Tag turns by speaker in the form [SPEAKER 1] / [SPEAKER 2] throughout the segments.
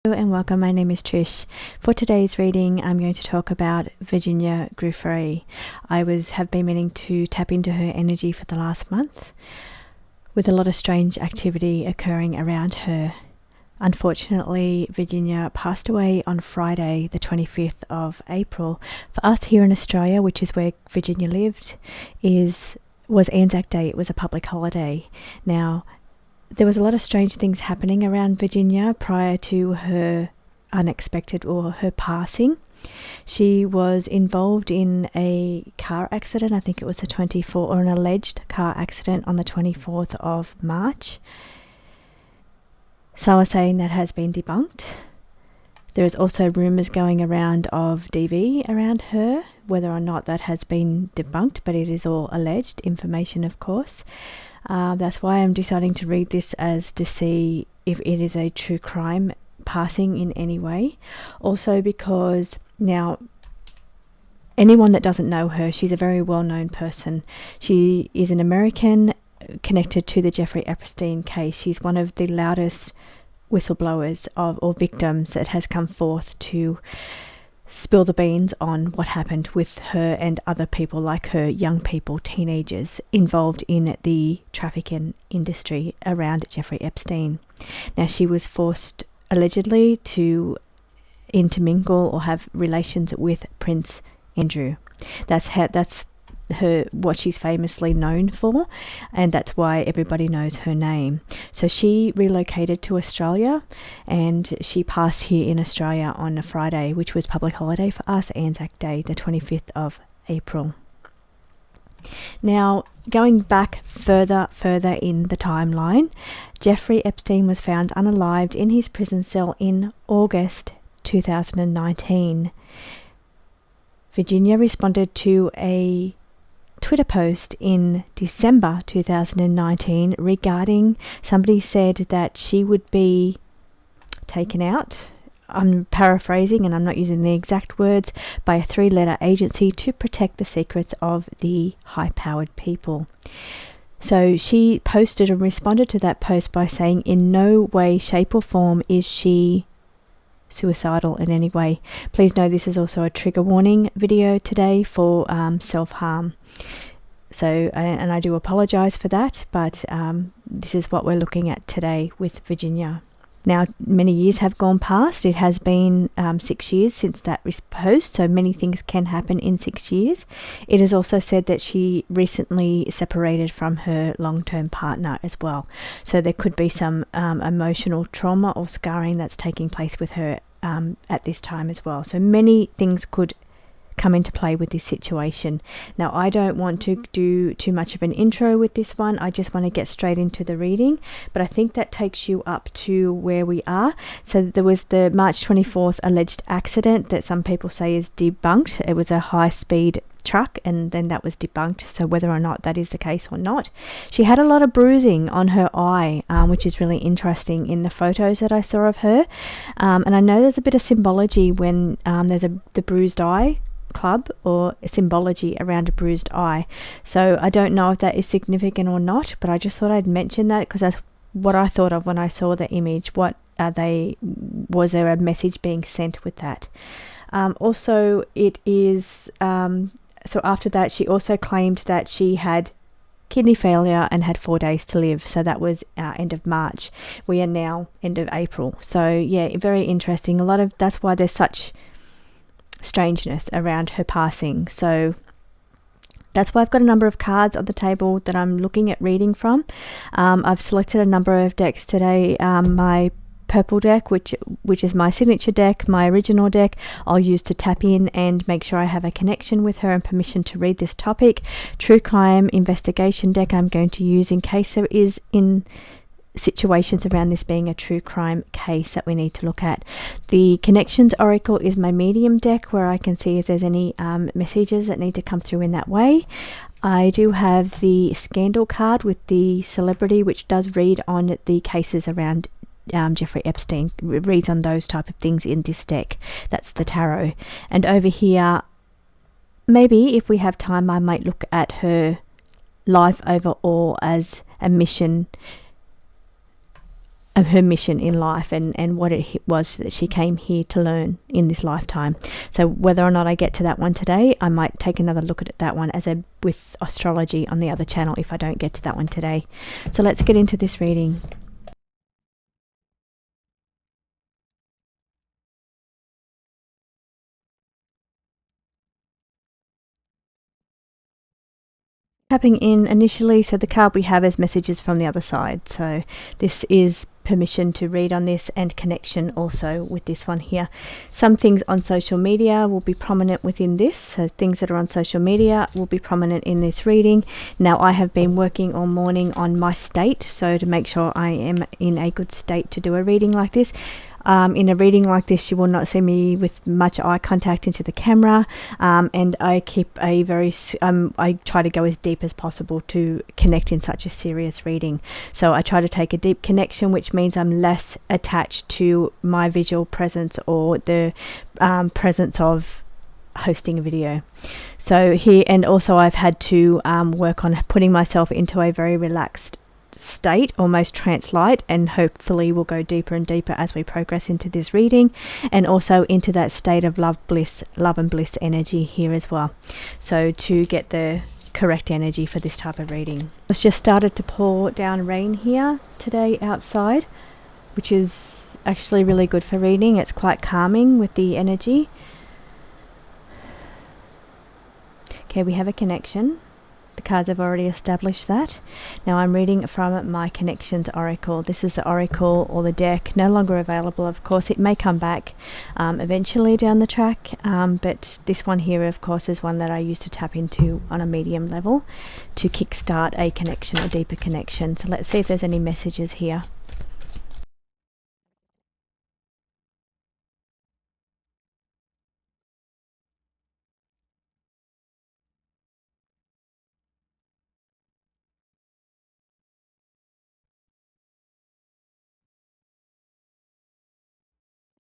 [SPEAKER 1] Hello and welcome. My name is Trish. For today's reading, I'm going to talk about Virginia Giuffre. I have been meaning to tap into her energy for the last month, with a lot of strange activity occurring around her. Unfortunately, Virginia passed away on Friday, the 25th of April. For us here in Australia, which is where Virginia lived, was Anzac Day. It was a public holiday. Now, there was a lot of strange things happening around Virginia prior to her unexpected or her passing. She was involved in a car accident. I think it was an alleged car accident on the 24th of March. Some are saying that has been debunked. There is also rumours going around of DV around her, whether or not that has been debunked, but it is all alleged information, of course. That's why I'm deciding to read this, as to see if it is a true crime passing in any way. Also because now, anyone that doesn't know her, she's a very well-known person. She is an American connected to the Jeffery Epstein case. She's one of the loudest whistleblowers or victims that has come forth to spill the beans on what happened with her and other people like her, young people, teenagers involved in the trafficking industry around Jeffery Epstein. Now, she was forced allegedly to intermingle or have relations with Prince Andrew. That's what she's famously known for, and that's why everybody knows her name. So she relocated to Australia, and she passed here in Australia on a Friday, which was public holiday for us, Anzac Day, the 25th of April. Now, going back further in the timeline, Jeffery Epstein was found unalived in his prison cell in August 2019. Virginia responded to a Twitter post in December 2019 regarding somebody said that she would be taken out, I'm paraphrasing and I'm not using the exact words, by a 3-letter agency to protect the secrets of the high-powered people. So she posted and responded to that post by saying in no way, shape or form is she suicidal in any way. Please know this is also a trigger warning video today for self-harm. So, and I do apologize for that, but this is what we're looking at today with Virginia. Now, many years have gone past. It has been 6 years since that post, so many things can happen in 6 years. It is also said that she recently separated from her long-term partner as well. So there could be some emotional trauma or scarring that's taking place with her at this time as well. So many things could come into play with this situation. Now, I don't want to do too much of an intro with this one. I just want to get straight into the reading, but I think that takes you up to where we are. So there was the March 24th alleged accident that some people say is debunked. It was a high-speed truck, and then that was debunked. So whether or not that is the case or not, she had a lot of bruising on her eye, which is really interesting in the photos that I saw of her. And I know there's a bit of symbology when there's the bruised eye club or symbology around a bruised eye. So I don't know if that is significant or not, but I just thought I'd mention that because that's what I thought of when I saw the image. Was there a message being sent with that? Also, it is so after that she also claimed that she had kidney failure and had 4 days to live. So that was end of March. We are now end of April. So yeah, very interesting. That's why there's such strangeness around her passing. So that's why I've got a number of cards on the table that I'm looking at reading from. I've selected a number of decks today. My purple deck, which is my signature deck, my original deck, I'll use to tap in and make sure I have a connection with her and permission to read this topic. True crime investigation deck I'm going to use in case there is in situations around this being a true crime case that we need to look at. The Connections Oracle is my medium deck, where I can see if there's any messages that need to come through in that way. I do have the Scandal card with the celebrity, which does read on the cases around Jeffery Epstein. It reads on those type of things in this deck. That's the tarot. And over here, maybe if we have time, I might look at her life overall as a mission of her mission in life, and what it was that she came here to learn in this lifetime. So whether or not I get to that one today, I might take another look at that one with astrology on the other channel if I don't get to that one today. So let's get into this reading. Tapping in initially, so the card we have is messages from the other side. So this is permission to read on this, and connection also with this one here. Some things on social media will be prominent within this, so things that are on social media will be prominent in this reading. Now, I have been working all morning on my state, so to make sure I am in a good state to do a reading like this. In a reading like this, you will not see me with much eye contact into the camera, and I keep a very I try to go as deep as possible to connect in such a serious reading. So I try to take a deep connection, which means I'm less attached to my visual presence or the presence of hosting a video. So here, and also I've had to work on putting myself into a very relaxed state, almost trance-like, and hopefully we'll go deeper and deeper as we progress into this reading, and also into that state of love and bliss energy here as well, so to get the correct energy for this type of reading. It's just started to pour down rain here today outside, which is actually really good for reading. It's quite calming with the energy. Okay, we have a connection. The cards have already established that. Now I'm reading from my Connections Oracle. This is the Oracle, or the deck, no longer available. Of course, it may come back eventually down the track, but this one here, of course, is one that I used to tap into on a medium level to kickstart a connection, a deeper connection. So let's see if there's any messages here.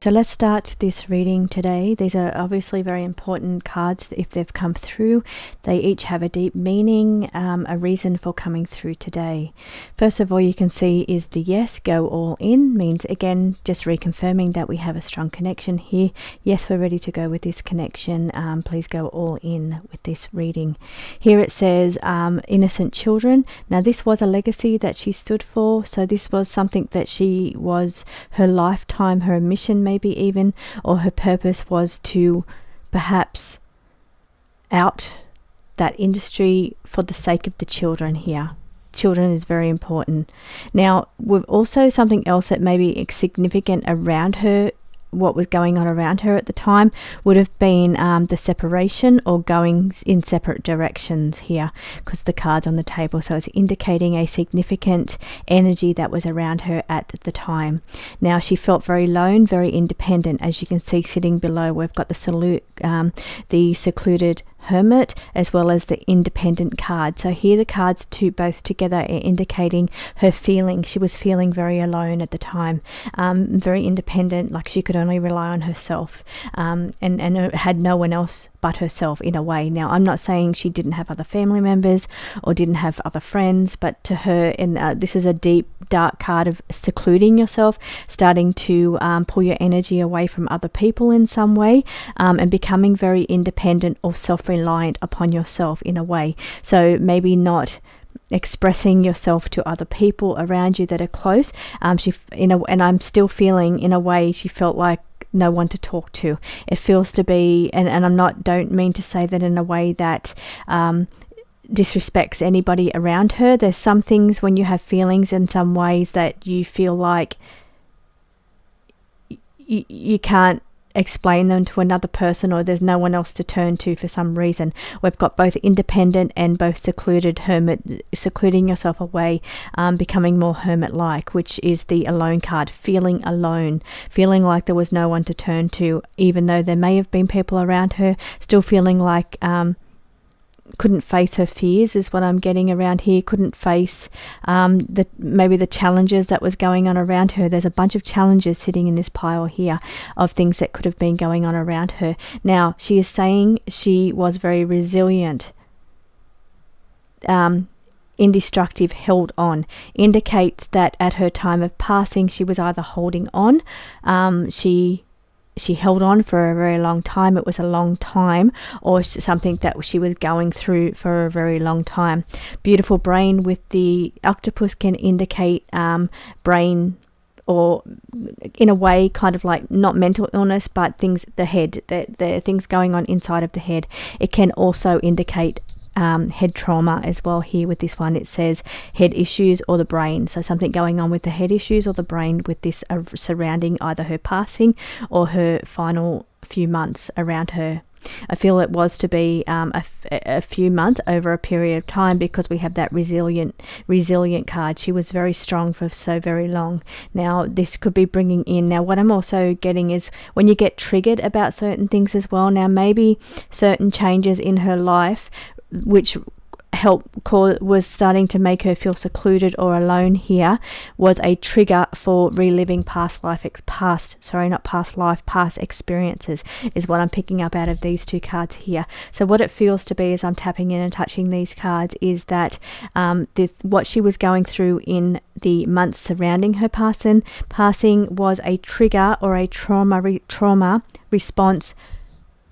[SPEAKER 1] So let's start this reading today. These are obviously very important cards if they've come through. They each have a deep meaning, a reason for coming through today. First of all, you can see is the yes, go all in, means again, just reconfirming that we have a strong connection here. Yes, we're ready to go with this connection. Please go all in with this reading. Here it says innocent children. Now this was a legacy that she stood for. So this was something that she was, her lifetime, her mission maybe even, or her purpose was to perhaps out that industry for the sake of the children here. Children is very important. Now, we've also something else that may be significant around her, what was going on around her at the time, would have been the separation or going in separate directions here, because the card's on the table, so it's indicating a significant energy that was around her at the time. Now, she felt very lone, very independent. As you can see sitting below, we've got the secluded hermit as well as the independent card. So here the cards both together are indicating her feeling. She was feeling very alone at the time, very independent, like she could only rely on herself, and had no one else but herself in a way. Now, I'm not saying she didn't have other family members or didn't have other friends, but to her, this is a deep, dark card of secluding yourself, starting to pull your energy away from other people in some way, and becoming very independent or self-reliant upon yourself in a way. So maybe not expressing yourself to other people around you that are close. And I'm still feeling, in a way, she felt like no one to talk to. It feels to be, and don't mean to say that in a way that disrespects anybody around her. There's some things when you have feelings in some ways that you feel like you can't explain them to another person, or there's no one else to turn to for some reason. We've got both independent and both secluded hermit, secluding yourself away, becoming more hermit-like, which is the alone card, feeling alone, feeling like there was no one to turn to, even though there may have been people around her, still feeling like couldn't face her fears is what I'm getting around here. Couldn't face maybe the challenges that was going on around her. There's a bunch of challenges sitting in this pile here of things that could have been going on around her. Now, she is saying she was very resilient indestructible, held on, indicates that at her time of passing she was either holding on, she held on for a very long time, it was a long time, or something that she was going through for a very long time. Beautiful brain with the octopus can indicate brain, or in a way kind of like not mental illness, but things, the head, the things going on inside of the head. It can also indicate head trauma as well. Here with this one, it says head issues or the brain, so something going on with the head issues or the brain with this surrounding either her passing or her final few months around her. I feel it was to be a few months over a period of time, because we have that resilient card. She was very strong for so very long. Now this could be bringing in, now what I'm also getting is when you get triggered about certain things as well. Now maybe certain changes in her life which was starting to make her feel secluded or alone here, was a trigger for reliving past experiences, is what I'm picking up out of these two cards here. So what it feels to be as I'm tapping in and touching these cards is that what she was going through in the months surrounding her passing was a trigger or a trauma response,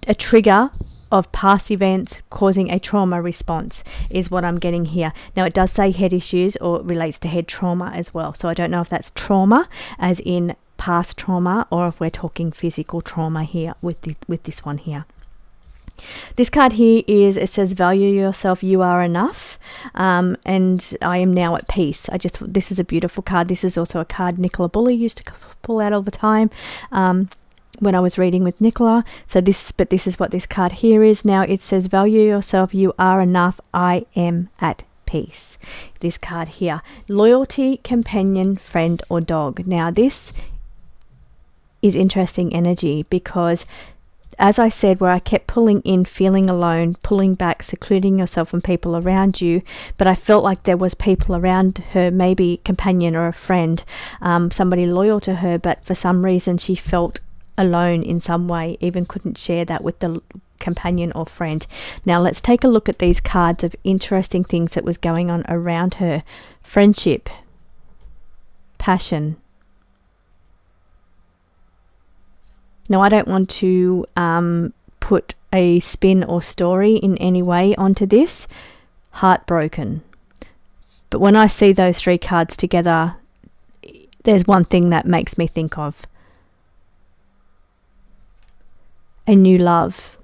[SPEAKER 1] a trigger of past events causing a trauma response, is what I'm getting here. Now it does say head issues, or it relates to head trauma as well, so I don't know if that's trauma as in past trauma, or if we're talking physical trauma here with this one here. This card here it says value yourself, you are enough, and I am now at peace. This is a beautiful card. This is also a card Nicola Bulley used to pull out all the time when I was reading with Nicola. So this is what this card here is. Now it says value yourself, you are enough, I am at peace. This card here, loyalty, companion, friend or dog. Now this is interesting energy, because as I said, where I kept pulling in, feeling alone, pulling back, secluding yourself from people around you, but I felt like there was people around her, maybe companion or a friend, somebody loyal to her, but for some reason she felt alone in some way, even couldn't share that with the companion or friend. Now let's take a look at these cards of interesting things that was going on around her. Friendship, passion. Now I don't want to put a spin or story in any way onto this. Heartbroken. But when I see those three cards together, there's one thing that makes me think of: a new love.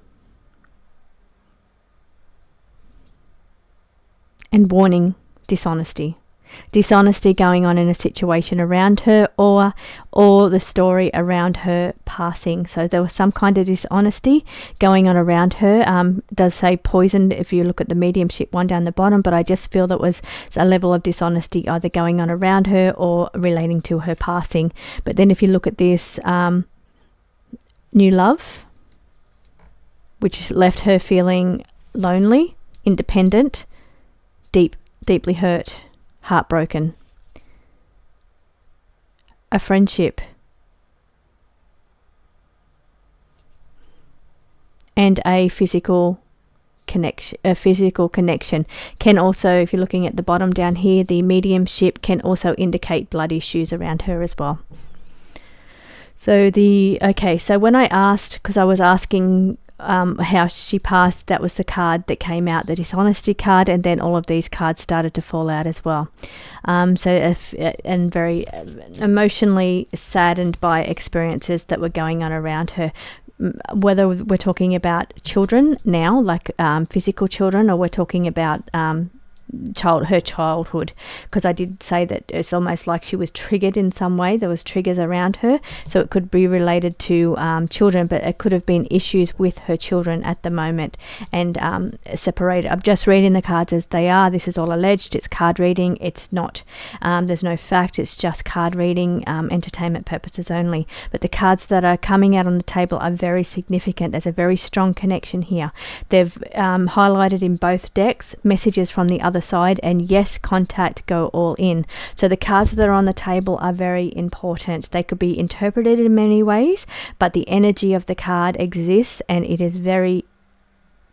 [SPEAKER 1] And warning, dishonesty. Dishonesty going on in a situation around her, or the story around her passing. So there was some kind of dishonesty going on around her. It does say poisoned if you look at the mediumship one down the bottom, but I just feel that was a level of dishonesty either going on around her or relating to her passing. But then if you look at this new love, which left her feeling lonely, independent, deeply hurt, heartbroken. A friendship. And a physical connection can also, if you're looking at the bottom down here, the mediumship can also indicate blood issues around her as well. So so when I asked, because I was asking how she passed, that was the card that came out, the dishonesty card, and then all of these cards started to fall out as well. And very emotionally saddened by experiences that were going on around her, whether we're talking about children now, like physical children, or we're talking about her childhood, because I did say that it's almost like she was triggered in some way. There was triggers around her, so it could be related to children, but it could have been issues with her children at the moment, and separated. I'm just reading the cards as they are. This is all alleged. It's card reading. It's not, there's no fact. It's just card reading, entertainment purposes only. But the cards that are coming out on the table are very significant. There's a very strong connection here. They've highlighted in both decks messages from the other side, and yes, contact, go all in. So the cards that are on the table are very important. They could be interpreted in many ways, but the energy of the card exists, and it is very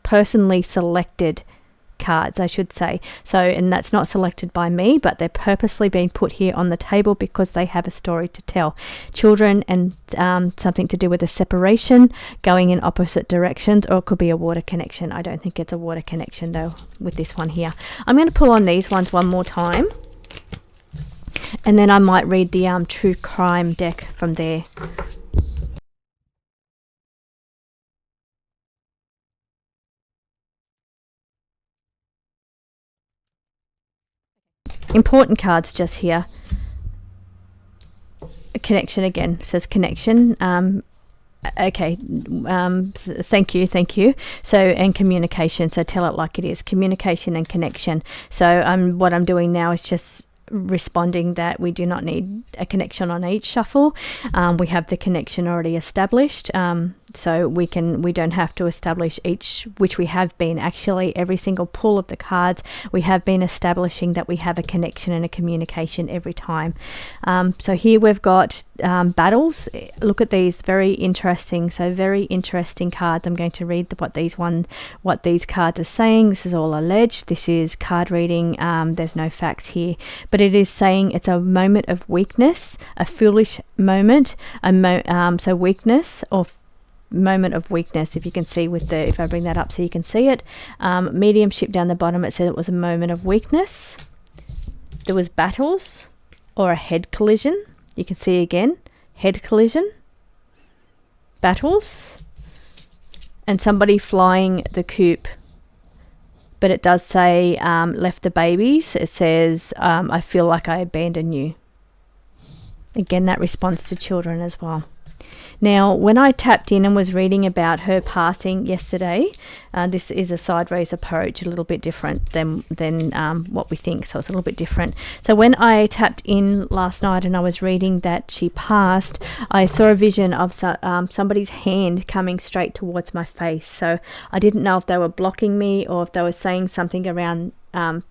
[SPEAKER 1] personally selected cards, I should say. So, and that's not selected by me, but they're purposely being put here on the table because they have a story to tell. Children and something to do with a separation, going in opposite directions, or it could be a water connection. I don't think it's a water connection though with this one here. I'm going to pull on these ones one more time, and then I might read the true crime deck from there. Important cards just here. A connection again, says connection. Okay, thank you. So, and communication, so tell it like it is, communication and connection. So what I'm doing now is just responding that we do not need a connection on each shuffle. We have the connection already established, so we don't have to establish each, which we have been actually every single pull of the cards. We have been establishing that we have a connection and a communication every time. So here we've got battles. Look at these, very interesting. So very interesting cards. I'm going to read what these cards are saying. This is all alleged. This is card reading. There's no facts here, but it is saying it's a moment of weakness, a foolish moment, so weakness or moment of weakness. If you can see if I bring that up so you can see it, mediumship down the bottom, it said it was a moment of weakness. There was battles or a head collision. You can see again, head collision, battles, and somebody flying the coop. But it does say left the babies. It says I feel like I abandoned you. Again, that responds to children as well. Now, when I tapped in and was reading about her passing yesterday, this is a sideways approach, a little bit different than what we think, so it's a little bit different. So when I tapped in last night and I was reading that she passed, I saw a vision of somebody's hand coming straight towards my face. So I didn't know if they were blocking me or if they were saying something around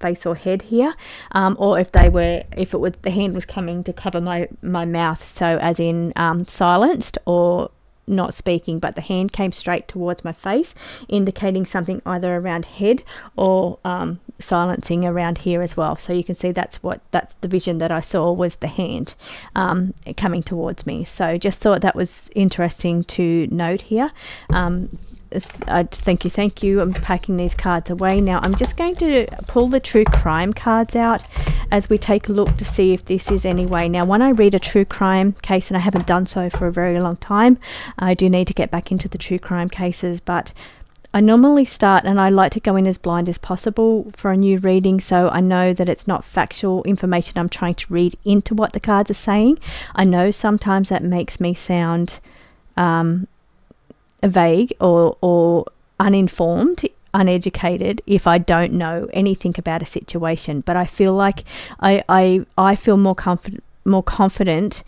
[SPEAKER 1] face or head here, or if the hand was coming to cover my mouth, so as in silenced or not speaking, but the hand came straight towards my face, indicating something either around head or silencing around here as well. So you can see that's the vision that I saw, was the hand coming towards me. So just thought that was interesting to note here. Thank you. I'm packing these cards away now. I'm just going to pull the true crime cards out as we take a look to see if this is any way. Now, when I read a true crime case, and I haven't done so for a very long time, I do need to get back into the true crime cases, but I normally start, and I like to go in as blind as possible for a new reading, so I know that it's not factual information I'm trying to read into what the cards are saying. I know sometimes that makes me sound vague or uninformed, uneducated if I don't know anything about a situation, but I feel like I feel more confident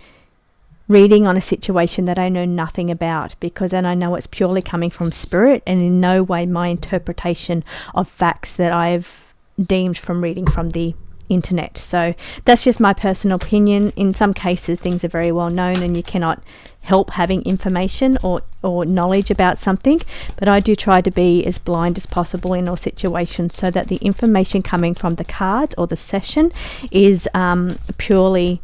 [SPEAKER 1] reading on a situation that I know nothing about, because then I know it's purely coming from spirit and in no way my interpretation of facts that I've deemed from reading from the internet. So that's just my personal opinion. In some cases things are very well known and you cannot help having information or knowledge about something, but I do try to be as blind as possible in all situations so that the information coming from the cards or the session is purely,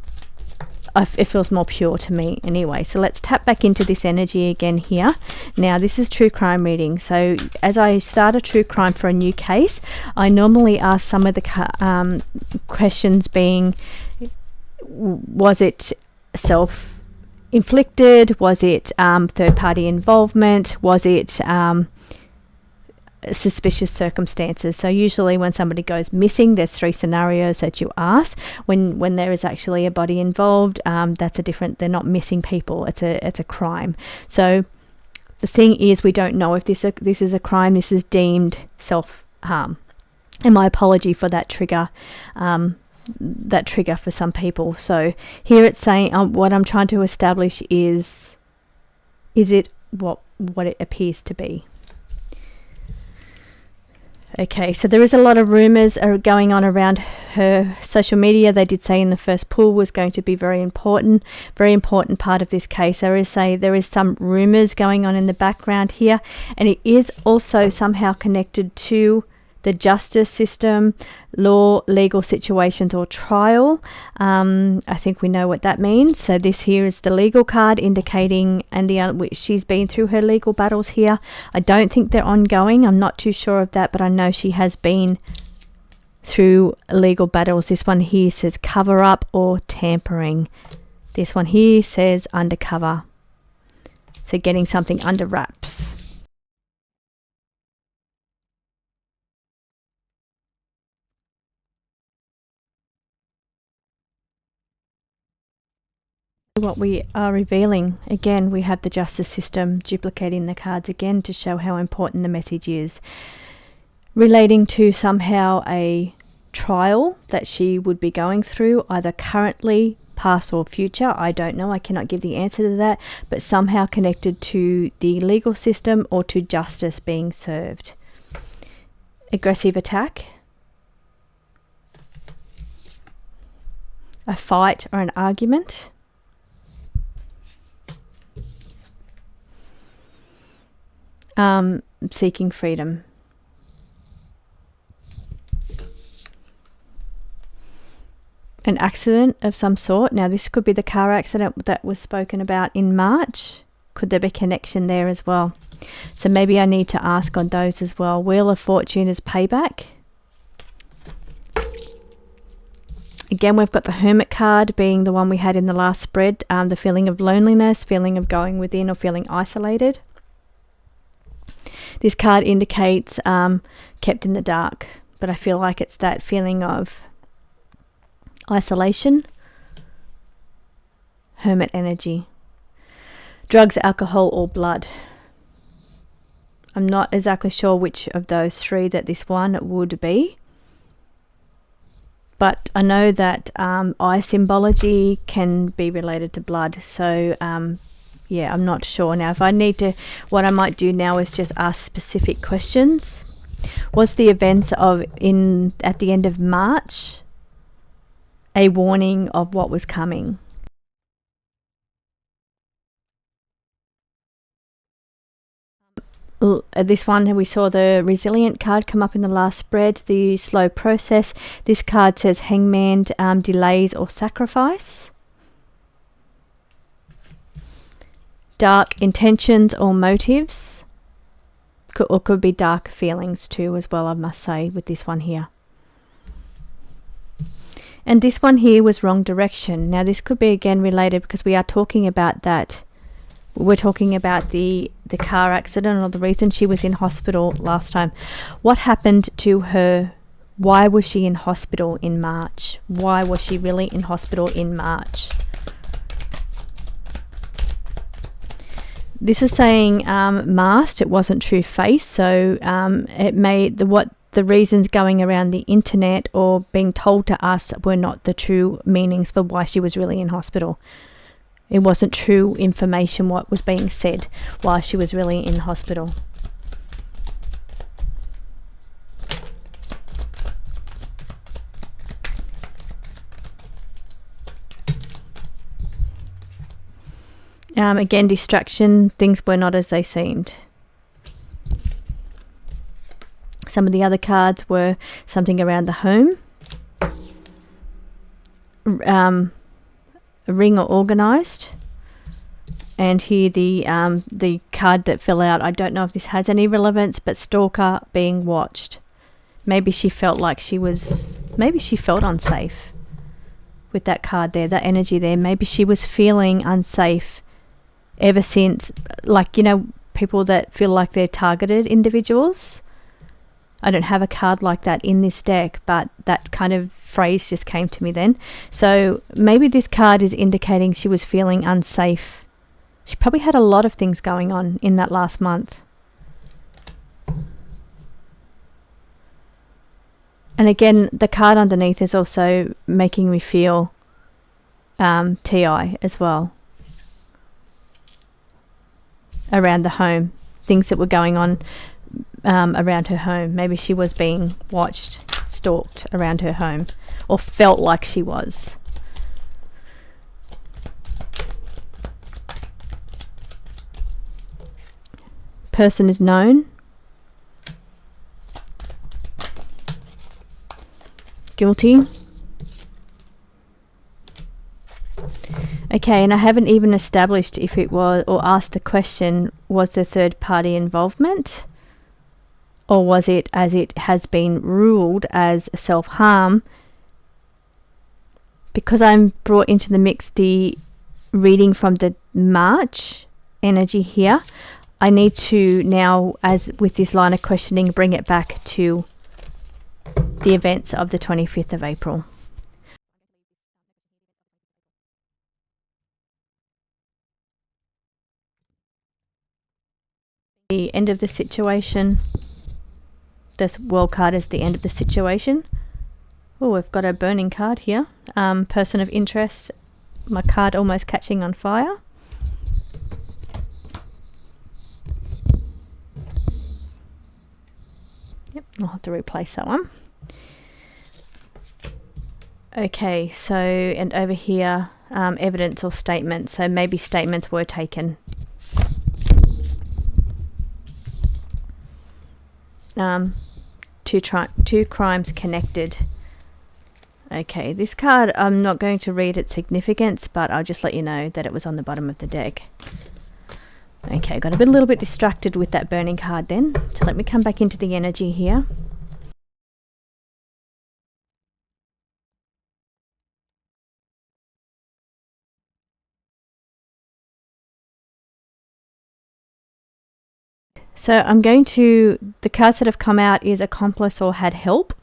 [SPEAKER 1] it feels more pure to me anyway. So let's tap back into this energy again here. Now this is true crime reading, so as I start a true crime for a new case, I normally ask some of the questions being, was it self-inflicted, was it third-party involvement, was it suspicious circumstances. So usually when somebody goes missing, there's 3 scenarios that you ask. When there is actually a body involved, that's a different, they're not missing people, it's a crime. So the thing is, we don't know if this is a crime. This is deemed self-harm, and my apology for that trigger for some people. So here it's saying what I'm trying to establish is it what it appears to be. Okay, so there is a lot of rumours are going on around her social media. They did say in the first pull was going to be very important part of this case. There is some rumours going on in the background here, and it is also somehow connected to the justice system, law, legal situations, or trial. I think we know what that means. So this here is the legal card indicating, and she's been through her legal battles here. I don't think they're ongoing. I'm not too sure of that, but I know she has been through legal battles. This one here says cover up or tampering. This one here says undercover. So getting something under wraps. What we are revealing, again, we have the justice system duplicating the cards again to show how important the message is, relating to somehow a trial that she would be going through, either currently, past or future. I don't know, I cannot give the answer to that, but somehow connected to the legal system or to justice being served. Aggressive attack, a fight or an argument, seeking freedom. An accident of some sort. Now this could be the car accident that was spoken about in March. Could there be connection there as well? So maybe I need to ask on those as well. Wheel of Fortune is payback. Again, we've got the Hermit card being the one we had in the last spread. The feeling of loneliness, feeling of going within or feeling isolated. This card indicates kept in the dark, but I feel like it's that feeling of isolation. Hermit energy. Drugs, alcohol, or blood. I'm not exactly sure which of those three that this one would be, but I know that eye symbology can be related to blood, so yeah, I'm not sure. Now if I need to, what I might do now is just ask specific questions. Was the events of at the end of March a warning of what was coming? This one, we saw the Resilient card come up in the last spread, the slow process. This card says Hangman, delays or sacrifice. Dark intentions or motives. Could be dark feelings too as well, I must say, with this one here. And this one here was wrong direction. Now this could be again related because we are talking about that. We're talking about the car accident or the reason she was in hospital last time. What happened to her? Why was she in hospital in March? Why was she really in hospital in March? This is saying masked. It wasn't true face. So it may the reasons going around the internet or being told to us were not the true meanings for why she was really in hospital. It wasn't true information what was being said while she was really in hospital. Again, distraction, things were not as they seemed. Some of the other cards were something around the home. Ring or organised. And here the card that fell out, I don't know if this has any relevance, but stalker being watched. Maybe she felt like maybe she felt unsafe with that card there, that energy there. Maybe she was feeling unsafe ever since, like, you know, people that feel like they're targeted individuals. I don't have a card like that in this deck, but that kind of phrase just came to me then. So maybe this card is indicating she was feeling unsafe. She probably had a lot of things going on in that last month. And again, the card underneath is also making me feel TI as well. Around the home, things that were going on around her home. Maybe she was being watched, stalked around her home, or felt like she was. Person is known. Guilty. Okay, and I haven't even established if it was, or asked the question, was there third party involvement? Or was it, as it has been ruled, as self-harm? Because I'm brought into the mix the reading from the March energy here, I need to now, as with this line of questioning, bring it back to the events of the 25th of April. The end of the situation. This world card is the end of the situation. Oh, we've got a burning card here. Person of interest. My card almost catching on fire. Yep, I'll have to replace that one. Okay, so, and over here, evidence or statements. So maybe statements were taken. Two crimes connected. Okay, this card, I'm not going to read its significance, but I'll just let you know that it was on the bottom of the deck. Okay, got a little bit distracted with that burning card then. So let me come back into the energy here. So I'm going to, the cards that have come out is accomplice or had help.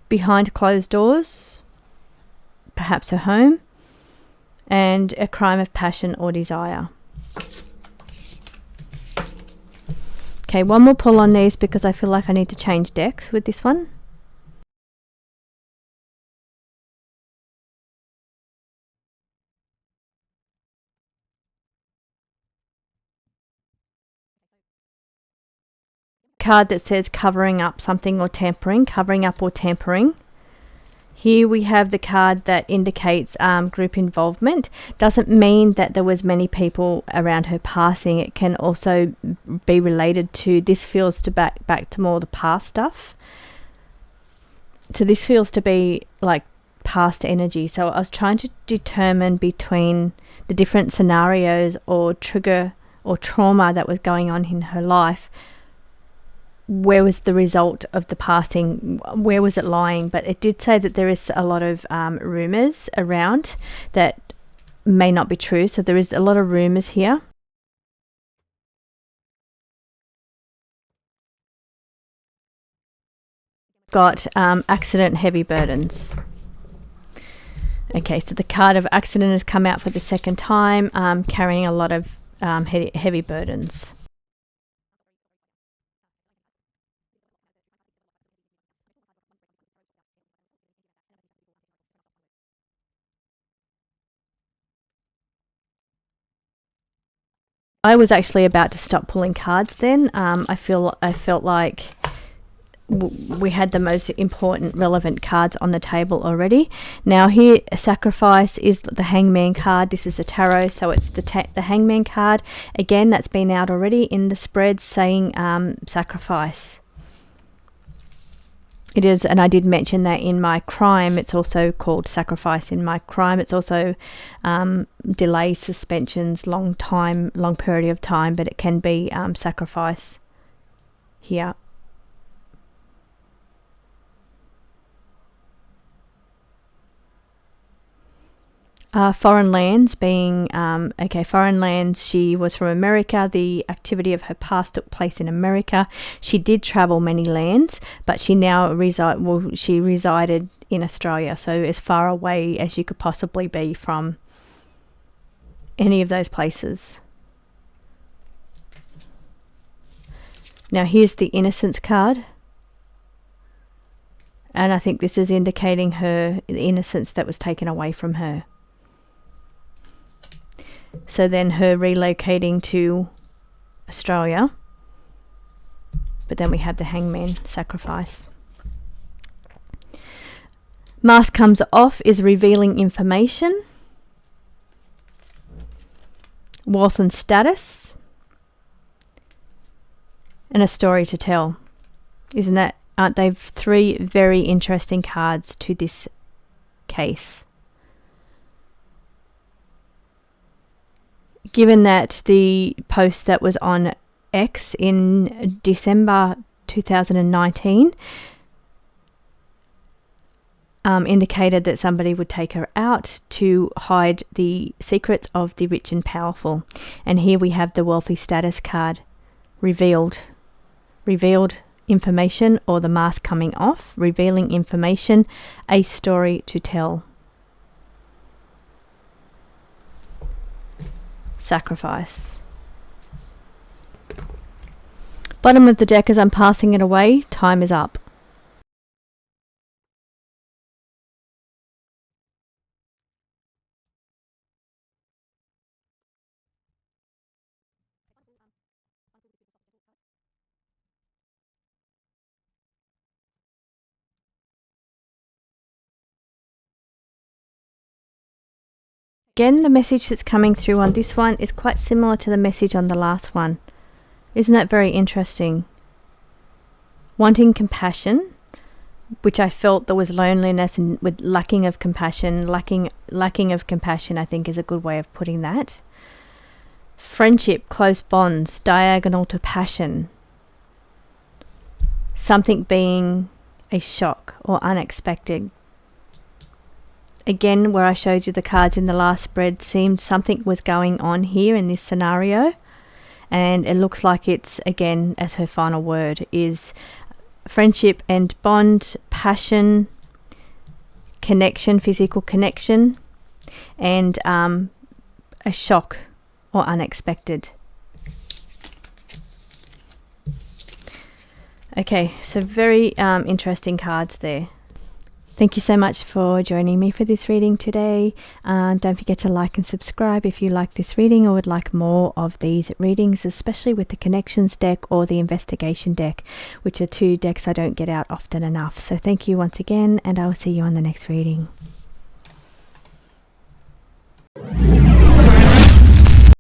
[SPEAKER 1] Behind closed doors, perhaps a home, and a crime of passion or desire. Okay, one more pull on these because I feel like I need to change decks with this one. Card that says covering up something or tampering, covering up or tampering. Here we have the card that indicates group involvement. Doesn't mean that there was many people around her passing. It can also be related to, this feels to back to more the past stuff. So this feels to be like past energy. So I was trying to determine between the different scenarios or trigger or trauma that was going on in her life, where was the result of the passing, where was it lying? But it did say that there is a lot of rumours around that may not be true. So there is a lot of rumours here. Got accident, heavy burdens. Okay, so the card of accident has come out for the second time, carrying a lot of heavy burdens. I was actually about to stop pulling cards then. I felt like we had the most important relevant cards on the table already. Now here, a sacrifice is the hangman card. This is a tarot, so it's the hangman card. Again, that's been out already in the spread, saying sacrifice. It is, and I did mention that in my crime, it's also called sacrifice in my crime. It's also delays, suspensions, long period of time, but it can be sacrifice here. Foreign lands being, foreign lands, she was from America. The activity of her past took place in America. She did travel many lands, but she now she resided in Australia, so as far away as you could possibly be from any of those places. Now here's the innocence card. And I think this is indicating the innocence that was taken away from her. So then her relocating to Australia. But then we have the hangman sacrifice. Mask comes off is revealing information. Wealth and status. And a story to tell. Aren't they 3 very interesting cards to this case? Given that the post that was on X in December 2019 indicated that somebody would take her out to hide the secrets of the rich and powerful. And here we have the wealthy status card, revealed information, or the mask coming off, revealing information, a story to tell. Sacrifice. Bottom of the deck as I'm passing it away, time is up. Again, the message that's coming through on this one is quite similar to the message on the last one. Isn't that very interesting? Wanting compassion, which I felt there was loneliness and with lacking of compassion. Lacking of compassion, I think, is a good way of putting that. Friendship, close bonds, diagonal to passion. Something being a shock or unexpected. Again, where I showed you the cards in the last spread, seemed something was going on here in this scenario. And it looks like it's, again, as her final word, is friendship and bond, passion, connection, physical connection, and a shock or unexpected. Okay, so very interesting cards there. Thank you so much for joining me for this reading today. Don't forget to like and subscribe if you like this reading or would like more of these readings, especially with the Connections deck or the Investigation deck, which are 2 decks I don't get out often enough. So thank you once again, and I will see you on the next reading.